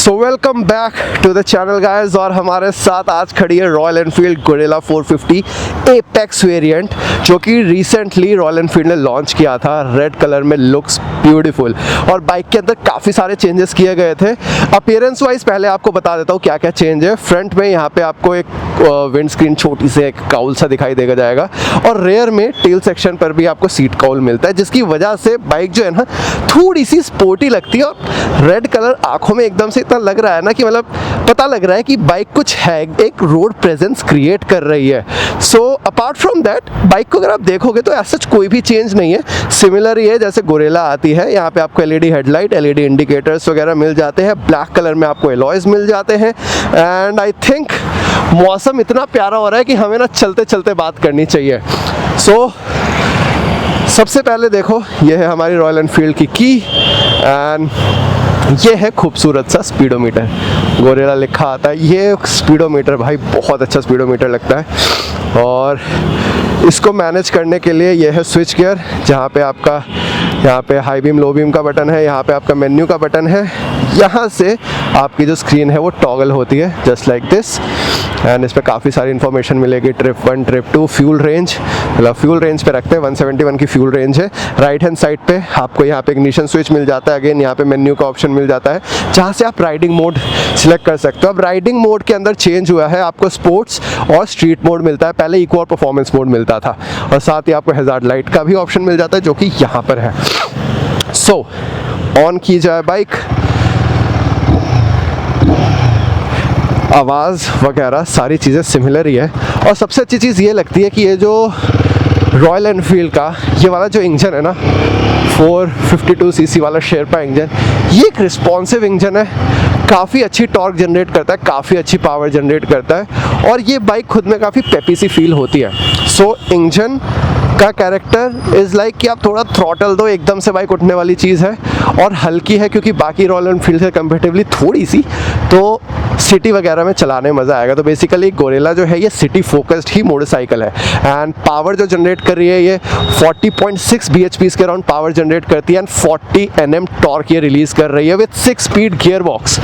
So welcome back to the channel guys. और हमारे साथ आज खड़ी है Royal Enfield Gorilla 450 apex variant, जो कि रिसेंटली रॉयल एनफील्ड ने लॉन्च किया था। रेड कलर में, लुक्स ब्यूटीफुल और बाइक के अंदर काफ़ी सारे चेंजेस किए गए थे। अपीयरेंस वाइज पहले आपको बता देता हूँ क्या क्या चेंज है। फ्रंट में यहाँ पे आपको एक विंड स्क्रीन छोटी से एक काउल सा दिखाई देगा जाएगा, और रेयर में टेल सेक्शन पर भी आपको सीट काउल मिलता है, जिसकी वजह से बाइक जो है ना थोड़ी सी स्पोर्टी लगती है। और रेड कलर आंखों में एकदम से इतना लग रहा है ना कि मतलब पता लग रहा है कि बाइक कुछ है, एक रोड प्रेजेंस क्रिएट कर रही है। So apart from that, bike को अगर आप देखोगे तो ऐसा कोई भी चेंज नहीं है, सिमिलर ही है जैसे गोरिल्ला आती है। यहाँ पे आपको एलईडी हेडलाइट, एलईडी इंडिकेटर्स वगैरह मिल जाते हैं। ब्लैक कलर में आपको एलॉयज मिल जाते हैं। एंड आई थिंक मौसम इतना प्यारा हो रहा है कि हमें ना चलते चलते बात करनी चाहिए। सो सबसे पहले देखो, ये है हमारी रॉयल एनफील्ड की एंड ये है खूबसूरत सा स्पीडोमीटर, गोरिल्ला लिखा आता है। ये स्पीडोमीटर भाई बहुत अच्छा स्पीडोमीटर लगता है। और इसको मैनेज करने के लिए ये है स्विच गियर, जहाँ पे आपका यहाँ पे हाई बीम लो बीम का बटन है, यहाँ पे आपका मेन्यू का बटन है। यहाँ से आपकी जो स्क्रीन है वो टॉगल होती है जस्ट लाइक दिस। एंड इस पर काफ़ी सारी इन्फॉर्मेशन मिलेगी, ट्रिप 1, ट्रिप 2, फ्यूल रेंज, मतलब फ्यूल रेंज पे रखते हैं 171 की फ्यूल रेंज है। राइट हैंड साइड पे आपको यहाँ पे इग्निशन स्विच मिल जाता है। अगेन यहाँ पे मेन्यू का ऑप्शन मिल जाता है, जहाँ से आप राइडिंग मोड सिलेक्ट कर सकते हो। अब राइडिंग मोड के अंदर चेंज हुआ है, आपको स्पोर्ट्स और स्ट्रीट मोड मिलता है। पहले इको और परफॉर्मेंस मोड मिलता था, और साथ ही आपको हैजार्ड लाइट का भी ऑप्शन मिल जाता है, जो कि यहाँ पर है। सो ऑन की जाए बाइक, आवाज़ वगैरह सारी चीज़ें सिमिलर ही है। और सबसे अच्छी चीज़ ये लगती है कि ये जो रॉयल एनफील्ड का ये वाला जो इंजन है ना, 452 सीसी वाला शेरपा इंजन, ये एक रिस्पॉन्सिव इंजन है। काफ़ी अच्छी टॉर्क जनरेट करता है, काफ़ी अच्छी पावर जनरेट करता है, और ये बाइक खुद में काफ़ी पेपी सी फील होती है। सो इंजन का कैरेक्टर इज़ लाइक कि आप थोड़ा थ्रॉटल दो, एकदम से बाइक उठने वाली चीज़ है। और हल्की है क्योंकि बाकी रॉयल एनफील्ड से कंपेरेटिवली थोड़ी सी, तो सिटी वगैरह में चलाने में मज़ा आएगा। तो बेसिकली गोरिल्ला जो है ये सिटी फोकस्ड ही मोटरसाइकिल है। एंड पावर जो जनरेट कर रही है ये 40.6 bhp के अराउंड पावर जनरेट करती है। एंड 40 Nm टॉर्क ये रिलीज़ कर रही है विथ 6 स्पीड गियर बॉक्स।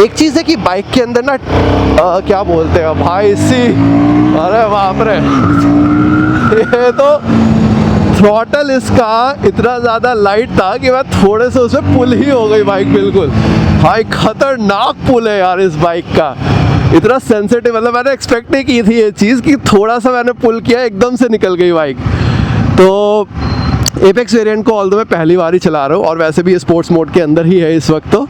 एक चीज़ है कि बाइक के अंदर ना क्या बोलते हैं भाई सी, अरे बाप रे, ये तो थ्रॉटल इसका इतना ज़्यादा लाइट था कि मैं थोड़े से उसमें पुल ही हो गई बाइक बिल्कुल। भाई खतरनाक पुल है यार इस बाइक का, इतना सेंसिटिव, मतलब मैंने एक्सपेक्ट नहीं की थी ये चीज़ कि थोड़ा सा मैंने पुल किया एकदम से निकल गई बाइक। तो एपेक्स वेरिएंट को ऑल्दो मैं पहली बार ही चला रहा हूँ, और वैसे भी ये स्पोर्ट्स मोड के अंदर ही है इस वक्त। तो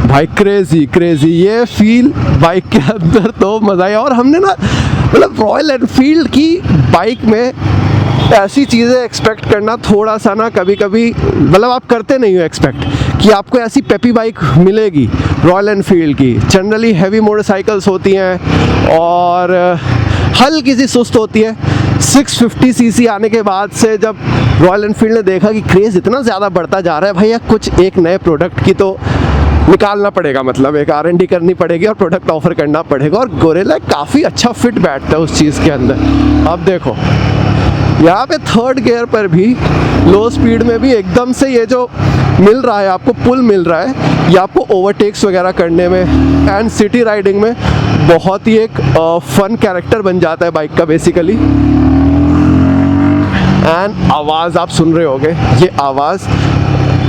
भाई क्रेजी ये फील बाइक के अंदर तो मज़ा आया। और हमने ना मतलब रॉयल एनफील्ड की बाइक में ऐसी चीज़ें एक्सपेक्ट करना थोड़ा सा ना कभी कभी, मतलब आप करते नहीं हो एक्सपेक्ट कि आपको ऐसी पेपी बाइक मिलेगी रॉयल एनफील्ड की। जनरली हैवी मोटरसाइकिल्स होती हैं और हल्की सी सुस्त होती है। 650 सीसी आने के बाद से जब रॉयल एनफील्ड ने देखा कि क्रेज़ इतना ज़्यादा बढ़ता जा रहा है, भैया कुछ एक नए प्रोडक्ट की तो निकालना पड़ेगा, मतलब एक R&D करनी पड़ेगी और प्रोडक्ट ऑफर करना पड़ेगा। और गोरिल्ला काफ़ी अच्छा फिट बैठता है उस चीज़ के अंदर। अब देखो यहाँ पे थर्ड गियर पर भी लो स्पीड में भी एकदम से ये जो मिल रहा है आपको पुल मिल रहा है, ये आपको ओवरटेक्स वगैरह करने में एंड सिटी राइडिंग में बहुत ही एक फन कैरेक्टर बन जाता है बाइक का बेसिकली। एंड आवाज़ आप सुन रहे होगे, ये आवाज़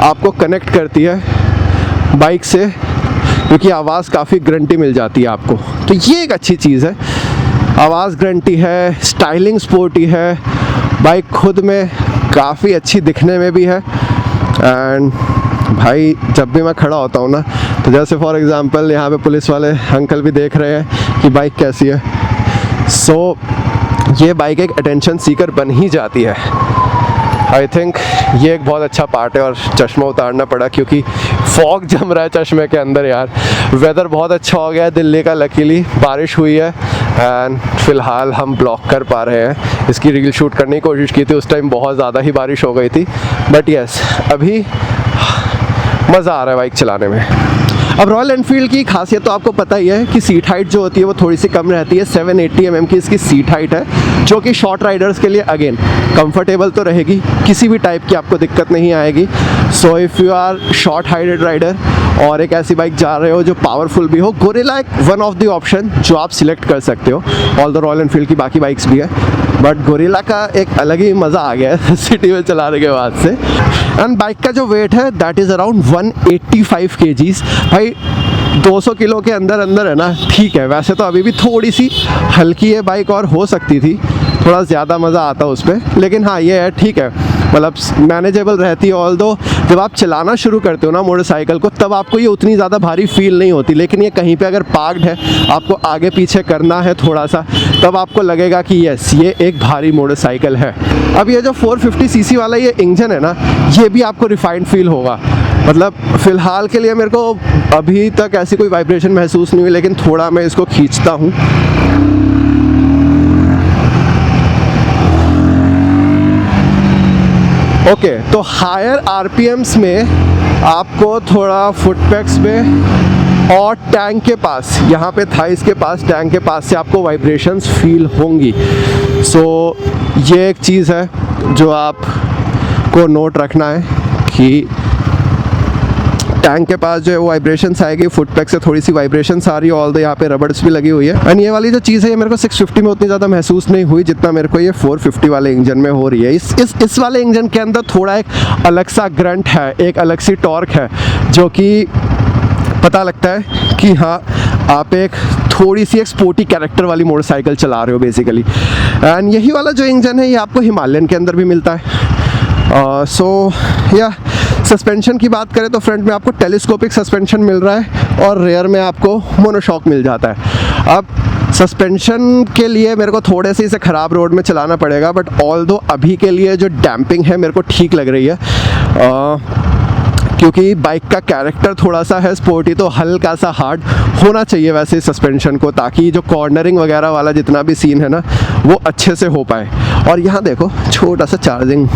आपको कनेक्ट करती है बाइक से, क्योंकि आवाज़ काफ़ी ग्रंटी मिल जाती है आपको। तो ये एक अच्छी चीज़ है, आवाज़ ग्रंटी है, स्टाइलिंग स्पोर्टी है, बाइक खुद में काफ़ी अच्छी दिखने में भी है। एंड भाई जब भी मैं खड़ा होता हूँ ना, तो जैसे फॉर एग्ज़ाम्पल यहाँ पे पुलिस वाले अंकल भी देख रहे हैं कि बाइक कैसी है। सो ये बाइक एक अटेंशन सीकर बन ही जाती है। आई थिंक ये एक बहुत अच्छा पार्ट है। और चश्मा उतारना पड़ा क्योंकि फॉग जम रहा है चश्मे के अंदर यार। वेदर बहुत अच्छा हो गया है दिल्ली का, लकीली बारिश हुई है एंड फ़िलहाल हम ब्लॉक कर पा रहे हैं। इसकी रील शूट करने की कोशिश की थी, उस टाइम बहुत ज़्यादा ही बारिश हो गई थी, बट यस अभी मज़ा आ रहा है बाइक चलाने में। अब रॉयल एनफील्ड की खासियत तो आपको पता ही है कि सीट हाइट जो होती है वो थोड़ी सी कम रहती है। 780 mm की इसकी सीट हाइट है, जो कि शॉर्ट राइडर्स के लिए अगेन कंफर्टेबल तो रहेगी, किसी भी टाइप की आपको दिक्कत नहीं आएगी। So if you are short heighted rider और एक ऐसी बाइक जा रहे हो जो पावरफुल भी हो, गोरिल्ला एक वन ऑफ द ऑप्शन जो आप सिलेक्ट कर सकते हो। ऑल द रॉयल एनफील्ड की बाकी बाइक्स भी है, बट गोरिल्ला का एक अलग ही मज़ा आ गया है सिटी में चलाने के बाद से। एंड बाइक का जो वेट है दैट इज़ अराउंड 185 kgs। भाई 200 किलो के अंदर अंदर है ना, ठीक है। वैसे तो अभी भी थोड़ी सी हल्की है बाइक और हो सकती थी, थोड़ा ज़्यादा मज़ा आता उस पर, लेकिन हाँ ये है ठीक है, मतलब मैनेजेबल रहती है। ऑल्दो जब आप चलाना शुरू करते हो ना मोटरसाइकिल को, तब आपको ये उतनी ज़्यादा भारी फील नहीं होती, लेकिन ये कहीं पे अगर पार्क्ड है, आपको आगे पीछे करना है थोड़ा सा, तब आपको लगेगा कि यस ये एक भारी मोटरसाइकिल है। अब ये जो 450 cc वाला ये इंजन है ना, ये भी आपको रिफाइंड फील होगा। मतलब फ़िलहाल के लिए मेरे को अभी तक ऐसी कोई वाइब्रेशन महसूस नहीं हुई, लेकिन थोड़ा मैं इसको खींचता हूँ। ओके, तो हायर आरपीएम्स में आपको थोड़ा फुटपैक्स में और टैंक के पास, यहाँ पे थाइस के पास, टैंक के पास से आपको वाइब्रेशंस फील होंगी। सो ये एक चीज़ है जो आपको नोट रखना है कि टैंक के पास जो है वो वाइब्रेशंस आएगी, फुटपैक से थोड़ी सी वाइब्रेशंस आ रही है। ऑल द यहाँ पे रबर्स भी लगी हुई है। एंड ये वाली जो चीज़ है ये मेरे को 650 में उतनी ज़्यादा महसूस नहीं हुई जितना मेरे को ये 450 वाले इंजन में हो रही है। इस वाले इंजन के अंदर थोड़ा एक अलग सा ग्रंट है, एक अलग सी टॉर्क है, जो कि पता लगता है कि हाँ आप एक थोड़ी सी एक स्पोर्टी कैरेक्टर वाली मोटरसाइकिल चला रहे हो बेसिकली। एंड यही वाला जो इंजन है ये आपको हिमालयन के अंदर भी मिलता है। सो या सस्पेंशन की बात करें तो फ्रंट में आपको टेलीस्कोपिक सस्पेंशन मिल रहा है और रेयर में आपको मोनोशॉक मिल जाता है। अब सस्पेंशन के लिए मेरे को थोड़े से इसे ख़राब रोड में चलाना पड़ेगा, बट ऑल्दो अभी के लिए जो डैम्पिंग है मेरे को ठीक लग रही है, क्योंकि बाइक का कैरेक्टर थोड़ा सा है स्पोर्टी, तो हल्का सा हार्ड होना चाहिए वैसे सस्पेंशन को, ताकि जो कॉर्नरिंग वगैरह वाला जितना भी सीन है ना वो अच्छे से हो पाए। और यहाँ देखो छोटा सा चार्जिंग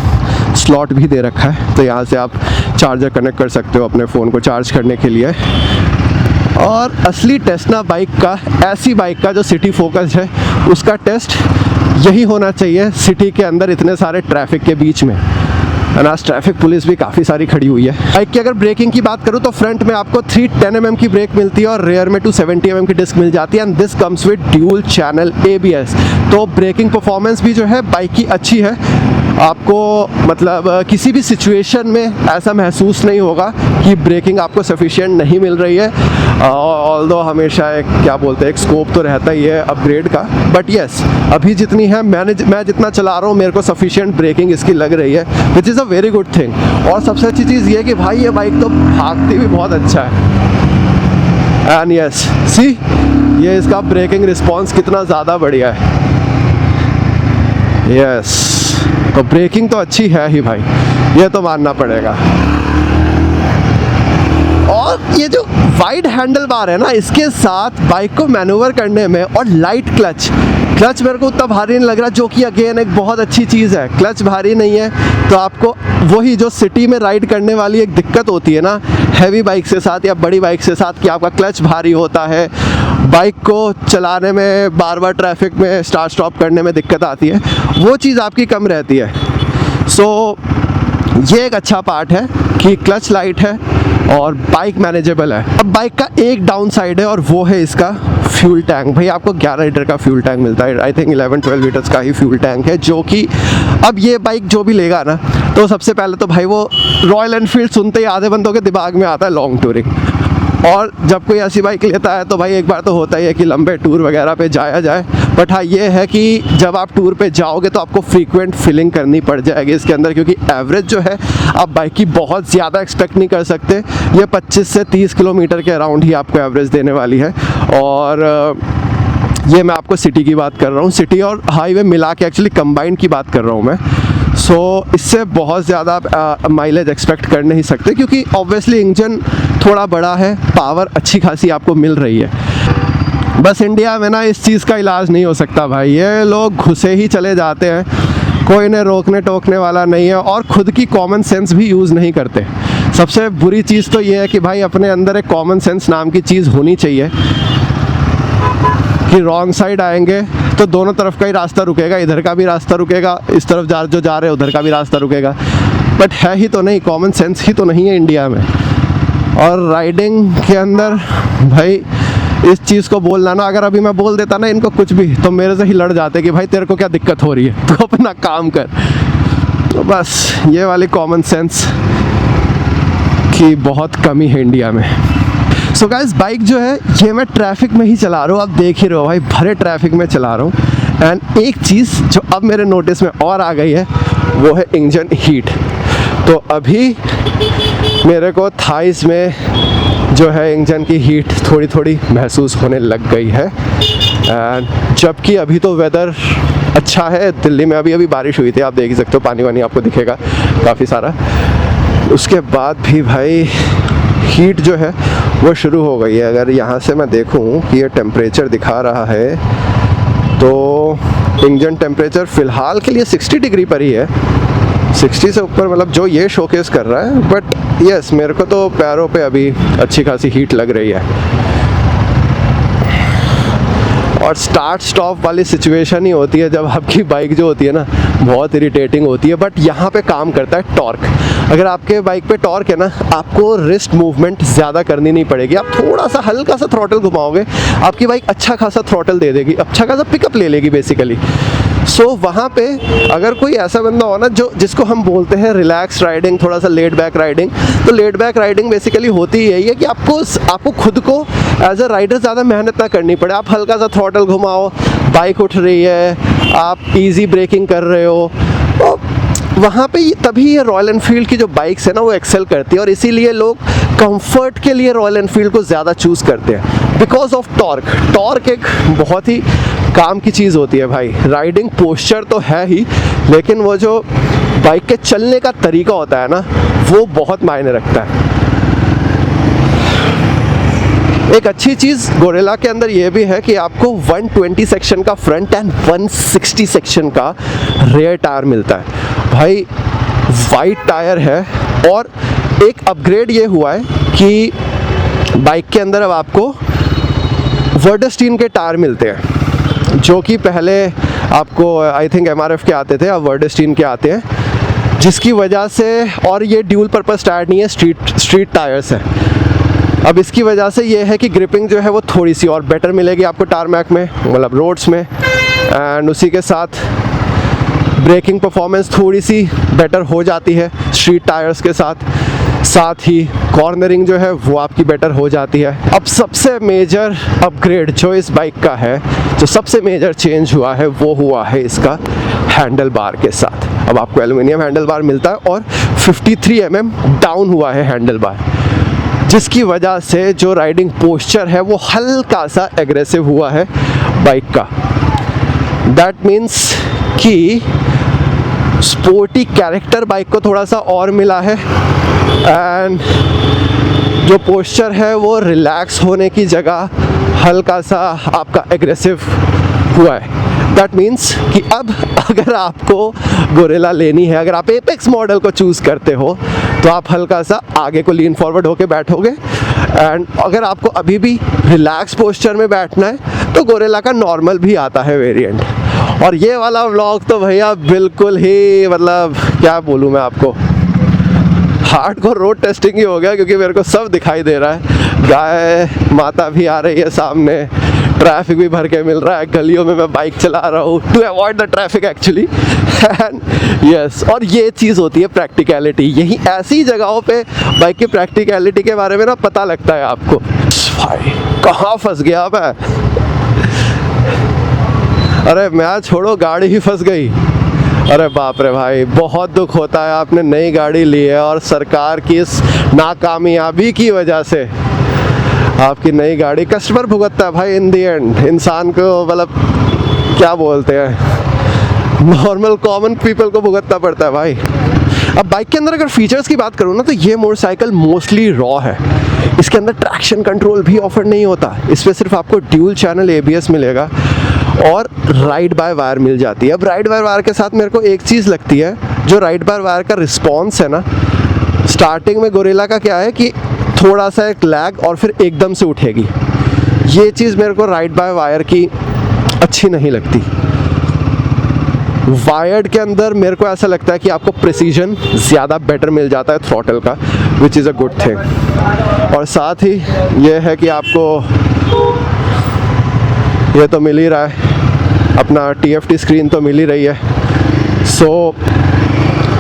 स्लॉट भी दे रखा है, तो यहाँ से आप चार्जर कनेक्ट कर सकते हो अपने फ़ोन को चार्ज करने के लिए। और असली टेस्ट ना बाइक का, ऐसी बाइक का जो सिटी फोकस है, उसका टेस्ट यही होना चाहिए सिटी के अंदर इतने सारे ट्रैफिक के बीच में। आज ट्रैफिक पुलिस भी काफ़ी सारी खड़ी हुई है। बाइक की अगर ब्रेकिंग की बात करूँ तो फ्रंट में आपको 310 mm की ब्रेक मिलती है और रेयर में 270 mm की डिस्क मिल जाती है। And this comes with dual channel ABS, तो ब्रेकिंग परफॉर्मेंस भी जो है बाइक की अच्छी है। आपको मतलब किसी भी सिचुएशन में ऐसा महसूस नहीं होगा कि ब्रेकिंग आपको सफिशिएंट नहीं मिल रही है। ऑल्दो हमेशा एक क्या बोलते हैं एक स्कोप तो रहता ही है अपग्रेड का, बट येस अभी जितनी है मैं जितना चला रहा हूँ मेरे को सफिशिएंट ब्रेकिंग इसकी लग रही है, which is a very good thing. और सबसे अच्छी चीज़ ये कि भाई ये बाइक तो भागती भी बहुत अच्छा है। एंड यस सी ये इसका ब्रेकिंग रिस्पॉन्स कितना ज़्यादा बढ़िया है। यस तो ब्रेकिंग तो अच्छी है ही भाई, ये तो मानना पड़ेगा। और ये जो वाइड हैंडल बार है ना, इसके साथ बाइक को मैनूवर करने में, और लाइट क्लच मेरे को उतना भारी नहीं लग रहा, जो कि अगेन एक बहुत अच्छी चीज़ है। क्लच भारी नहीं है तो आपको वही जो सिटी में राइड करने वाली एक दिक्कत होती है ना हैवी बाइक से साथ या बड़ी बाइक से साथ, कि आपका क्लच भारी होता है, बाइक को चलाने में बार बार ट्रैफिक में स्टार्ट स्टॉप करने में दिक्कत आती है, वो चीज़ आपकी कम रहती है। सो ये एक अच्छा पार्ट है कि क्लच लाइट है और बाइक मैनेजेबल है। अब बाइक का एक डाउन साइड है और वो है इसका फ्यूल टैंक। भाई आपको 11 लीटर का फ्यूल टैंक मिलता है, आई थिंक 11-12 लीटर्स का ही फ्यूल टैंक है, जो कि अब ये बाइक जो भी लेगा ना, तो सबसे पहले तो भाई वो रॉयल एनफील्ड सुनते ही आधे बंदों के दिमाग में आता है लॉन्ग टूरिंग। और जब कोई ऐसी बाइक लेता है तो भाई एक बार तो होता ही है कि लंबे टूर वगैरह पे जाया जाए, बट हाँ ये है कि जब आप टूर पे जाओगे तो आपको फ्रीक्वेंट फिलिंग करनी पड़ जाएगी इसके अंदर, क्योंकि एवरेज जो है आप बाइक की बहुत ज़्यादा एक्सपेक्ट नहीं कर सकते। ये 25 से 30 किलोमीटर के अराउंड ही आपको एवरेज देने वाली है। और ये मैं आपको सिटी की बात कर रहा हूँ, सिटी और हाईवे मिला के एक्चुअली कंबाइंड की बात कर रहा हूँ मैं। सो इससे बहुत ज़्यादा आप माइलेज एक्सपेक्ट कर नहीं सकते, क्योंकि ऑब्वियसली इंजन थोड़ा बड़ा है, पावर अच्छी खासी आपको मिल रही है। बस इंडिया में ना इस चीज़ का इलाज नहीं हो सकता भाई, ये लोग घुसे ही चले जाते हैं, कोई इन्हें रोकने टोकने वाला नहीं है और ख़ुद की कॉमन सेंस भी यूज़ नहीं करते। सबसे बुरी चीज़ तो ये है कि भाई अपने अंदर एक कॉमन सेंस नाम की चीज़ होनी चाहिए कि रॉन्ग साइड आएंगे तो दोनों तरफ का ही रास्ता रुकेगा, इधर का भी रास्ता रुकेगा, इस तरफ जो जा रहे हैं उधर का भी रास्ता रुकेगा। बट है ही तो नहीं, कॉमन सेंस ही तो नहीं है इंडिया में। और राइडिंग के अंदर भाई इस चीज़ को बोलना ना, अगर अभी मैं बोल देता ना इनको कुछ भी तो मेरे से ही लड़ जाते कि भाई तेरे को क्या दिक्कत हो रही है, तू अपना काम कर। तो बस ये वाली कॉमन सेंस की बहुत कमी है इंडिया में। सो गाइस, बाइक जो है ये मैं ट्रैफिक में ही चला रहा हूँ, आप देख ही रहे हो भाई, भरे ट्रैफिक में चला रहा हूँ। एंड एक चीज़ जो अब मेरे नोटिस में और आ गई है वो है इंजन हीट। तो अभी मेरे को थाइस में जो है इंजन की हीट थोड़ी थोड़ी महसूस होने लग गई है। एंड जबकि अभी तो वेदर अच्छा है, दिल्ली में अभी बारिश हुई थी, आप देख ही सकते हो, पानी वानी आपको दिखेगा काफ़ी सारा। उसके बाद भी भाई हीट जो है वो शुरू हो गई है। अगर यहाँ से मैं देखूँ कि ये टेम्परेचर दिखा रहा है तो इंजन टेम्परेचर फ़िलहाल के लिए 60 डिग्री पर ही है, 60 से ऊपर मतलब जो ये शोकेस कर रहा है। बट यस, मेरे को तो पैरों पे अभी अच्छी खासी हीट लग रही है। और स्टार्ट स्टॉप वाली सिचुएशन ही होती है जब आपकी बाइक जो होती है ना बहुत इरिटेटिंग होती है। बट यहाँ पे काम करता है टॉर्क। अगर आपके बाइक पे टॉर्क है ना, आपको रिस्ट मूवमेंट ज़्यादा करनी नहीं पड़ेगी। आप थोड़ा सा हल्का सा थ्रॉटल घुमाओगे, आपकी बाइक अच्छा खासा थ्रॉटल दे देगी, अच्छा खासा पिकअप ले लेगी बेसिकली। सो वहाँ पे अगर कोई ऐसा बंदा हो ना जिसको हम बोलते हैं रिलैक्स राइडिंग, थोड़ा सा लेड बैक राइडिंग, तो लेड बैक राइडिंग बेसिकली होती ही यही है कि आपको खुद को एज अ राइडर ज़्यादा मेहनत ना करनी पड़े। आप हल्का सा थ्रॉटल घुमाओ, बाइक उठ रही है, आप इजी ब्रेकिंग कर रहे हो, तो वहाँ पे तभी ये रॉयल एनफील्ड की जो बाइक्स है ना वो एक्सेल करती है। और इसीलिए लोग कंफर्ट के लिए रॉयल एनफील्ड को ज़्यादा चूज़ करते हैं बिकॉज ऑफ टॉर्क। टॉर्क एक बहुत ही काम की चीज़ होती है भाई। राइडिंग पोस्चर तो है ही, लेकिन वो जो बाइक के चलने का तरीका होता है ना वो बहुत मायने रखता है। एक अच्छी चीज़ गोरिल्ला के अंदर ये भी है कि आपको 120 सेक्शन का फ्रंट एंड 160 सेक्शन का रेयर टायर मिलता है। भाई वाइट टायर है। और एक अपग्रेड ये हुआ है कि बाइक के अंदर अब आपको वर्डस्टीन के टायर मिलते हैं, जो कि पहले आपको आई थिंक MRF के आते थे, अब वर्डस्टीन के आते हैं, जिसकी वजह से, और ये ड्यूल पर्पस टायर नहीं है, स्ट्रीट टायर्स हैं। अब इसकी वजह से ये है कि ग्रिपिंग जो है वो थोड़ी सी और बेटर मिलेगी आपको टारमैक में, मतलब रोड्स में। एंड उसी के साथ ब्रेकिंग परफॉर्मेंस थोड़ी सी बेटर हो जाती है स्ट्रीट टायर्स के साथ ही कॉर्नरिंग जो है वो आपकी बेटर हो जाती है। अब सबसे मेजर अपग्रेड जो इस बाइक का है, जो सबसे मेजर चेंज हुआ है वो हुआ है इसका हैंडल बार के साथ। अब आपको एल्युमिनियम हैंडल बार मिलता है और 53 mm डाउन हुआ है हैंडल बार, जिसकी वजह से जो राइडिंग पोस्चर है वो हल्का सा एग्रेसिव हुआ है बाइक का। दैट मीन्स कि स्पोर्टी कैरेक्टर बाइक को थोड़ा सा और मिला है। एंड जो पोस्चर है वो रिलैक्स होने की जगह हल्का सा आपका एग्रेसिव हुआ है। दैट मीन्स कि अब अगर आपको गोरिल्ला लेनी है, अगर आप एपेक्स मॉडल को चूज़ करते हो तो आप हल्का सा आगे को लीन फॉरवर्ड होके बैठोगे। एंड अगर आपको अभी भी रिलैक्स पोस्चर में बैठना है तो गोरिल्ला का नॉर्मल भी आता है वेरिएंट। और ये वाला व्लॉग तो भैया बिल्कुल ही, मतलब क्या बोलूँ मैं आपको, हार्डकोर रोड टेस्टिंग ही हो गया, क्योंकि मेरे को सब दिखाई दे रहा है। गाय माता भी आ रही है सामने, ट्रैफिक भी भर के मिल रहा है, गलियों में मैं बाइक चला रहा हूँ to avoid the traffic actually. And yes, और ये चीज़ होती है प्रैक्टिकलिटी। यही ऐसी जगहों पे बाइक की प्रैक्टिकलिटी के बारे में ना पता लगता है आपको। भाई कहाँ फंस गया मैं, अरे मैं छोड़ो, गाड़ी ही फंस गई। अरे बाप रे भाई, बहुत दुख होता है, आपने नई गाड़ी ली है और सरकार की इस नाकामयाबी की वजह से आपकी नई गाड़ी कस्टमर भुगतता है भाई। इन दी एंड इंसान को, मतलब क्या बोलते हैं, नॉर्मल कॉमन पीपल को भुगतना पड़ता है भाई। अब बाइक के अंदर अगर फीचर्स की बात करूँ ना, तो ये मोटरसाइकिल मोस्टली रॉ है। इसके अंदर ट्रैक्शन कंट्रोल भी ऑफर नहीं होता, इसमें सिर्फ आपको ड्यूल चैनल ABS मिलेगा और राइड बाय वायर मिल जाती है। अब राइड बाय वायर के साथ मेरे को एक चीज़ लगती है, जो राइड बाय वायर का रिस्पॉन्स है ना स्टार्टिंग में गोरिल्ला का क्या है कि थोड़ा सा एक लैग और फिर एकदम से उठेगी। ये चीज़ मेरे को राइड बाय वायर की अच्छी नहीं लगती। वायर्ड के अंदर मेरे को ऐसा लगता है कि आपको प्रिसीजन ज़्यादा बेटर मिल जाता है थ्रॉटल का, which is a good thing. और साथ ही ये है कि आपको ये तो मिल ही रहा है, अपना TFT स्क्रीन तो मिल ही रही है। सो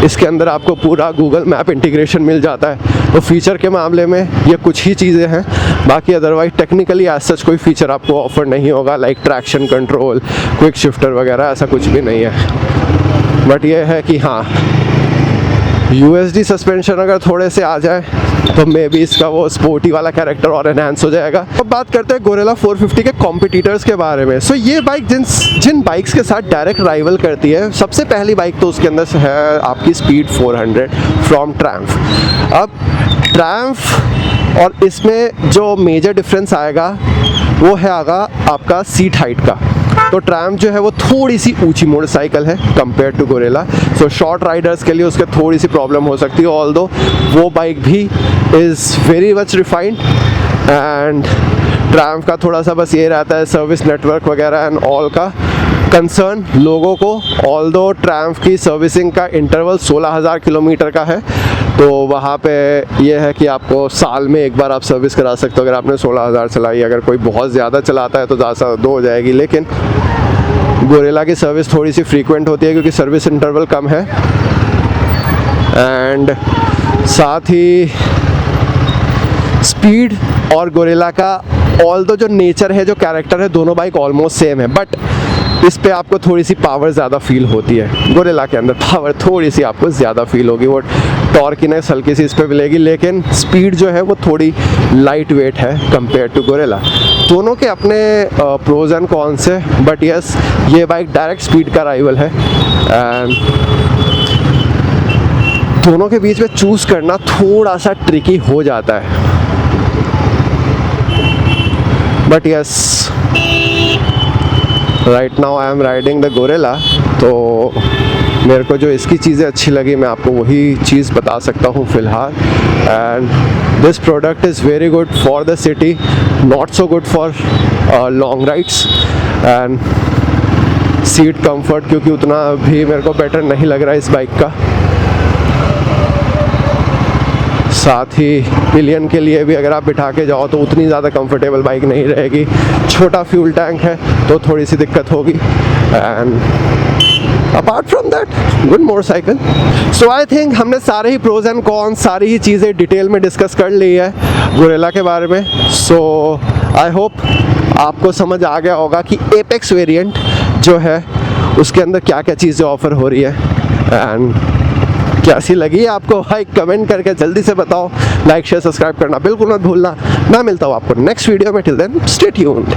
इसके अंदर आपको पूरा गूगल मैप इंटीग्रेशन मिल जाता है। तो फीचर के मामले में ये कुछ ही चीज़ें हैं, बाकी अदरवाइज टेक्निकली एज सच कोई फीचर आपको ऑफर नहीं होगा, like traction control, quick shifter वगैरह, ऐसा कुछ भी नहीं है। बट ये है कि हाँ, USD सस्पेंशन अगर थोड़े से आ जाए तो मे बी इसका वो स्पोर्टी वाला कैरेक्टर और एनहांस हो जाएगा। अब बात करते हैं गोरिल्ला 450 के कॉम्पिटिटर्स के बारे में। सो ये बाइक जिन बाइक्स के साथ डायरेक्ट राइवल करती है, सबसे पहली बाइक तो उसके अंदर है आपकी स्पीड 400 फ्रॉम ट्रायम्फ। अब ट्रायम्फ और इसमें जो मेजर डिफरेंस आएगा वो है आपका सीट हाइट का। तो ट्रायम्फ जो है वो थोड़ी सी ऊंची मोटरसाइकिल है compare to Gorilla. So short riders के लिए उसके थोड़ी सी प्रॉब्लम हो सकती है, ऑल्दो वो बाइक भी is very much refined. And Triumph का थोड़ा सा बस ये रहता है सर्विस नेटवर्क वगैरह एंड ऑल का कंसर्न लोगों को। ऑल्दो ट्रायम्फ की सर्विसिंग का इंटरवल 16,000 किलोमीटर का है, तो वहाँ पे ये है कि आपको साल में एक बार आप सर्विस करा सकते हो अगर आपने 16,000 चलाई। अगर कोई बहुत ज़्यादा चलाता है तो ज़्यादा 2 हो जाएगी, लेकिन गोरिल्ला की सर्विस थोड़ी सी फ्रीक्वेंट होती है क्योंकि सर्विस इंटरवल कम है। एंड साथ ही स्पीड और गोरिल्ला का ऑल्दो जो नेचर है, जो कैरेक्टर है, दोनों बाइक ऑलमोस्ट सेम है, बट इस पे आपको थोड़ी सी पावर ज़्यादा फील होती है। गोरिल्ला के अंदर पावर थोड़ी सी आपको ज़्यादा फील होगी, वो टॉर्कीनेस हल्की सी इस पे मिलेगी, लेकिन स्पीड जो है वो थोड़ी लाइट वेट है कंपेयर टू गोरिल्ला। दोनों के अपने प्रोज एंड कॉन्स है, बट यस ये बाइक डायरेक्ट स्पीड का राइवल है। एंड दोनों के बीच में चूज़ करना थोड़ा सा ट्रिकी हो जाता है, but yes right now I am riding the gorilla. तो मेरे को जो इसकी चीज़ें अच्छी लगी मैं आपको वही चीज़ बता सकता हूँ फ़िलहाल। And this product is very good for the city, not so good for long rides. And seat comfort क्योंकि उतना भी मेरे को बेटर नहीं लग रहा है इस बाइक का। साथ ही पिलियन के लिए भी अगर आप बिठा के जाओ तो उतनी ज़्यादा कंफर्टेबल बाइक नहीं रहेगी। छोटा फ्यूल टैंक है तो थोड़ी सी दिक्कत होगी। And apart from that good motorcycle. So I think हमने सारे ही प्रोज एंड कॉन्स, सारी ही चीज़ें डिटेल में डिस्कस कर ली है गोरिल्ला के बारे में। सो आई होप आपको समझ आ गया होगा कि एपेक्स वेरिएंट जो है उसके अंदर क्या क्या चीज़ें ऑफ़र हो रही है। एंड कैसी लगी आपको भाई कमेंट करके जल्दी से बताओ। लाइक शेयर सब्सक्राइब करना बिल्कुल मत भूलना। मैं मिलता हूँ आपको नेक्स्ट वीडियो में। Till then stay tuned.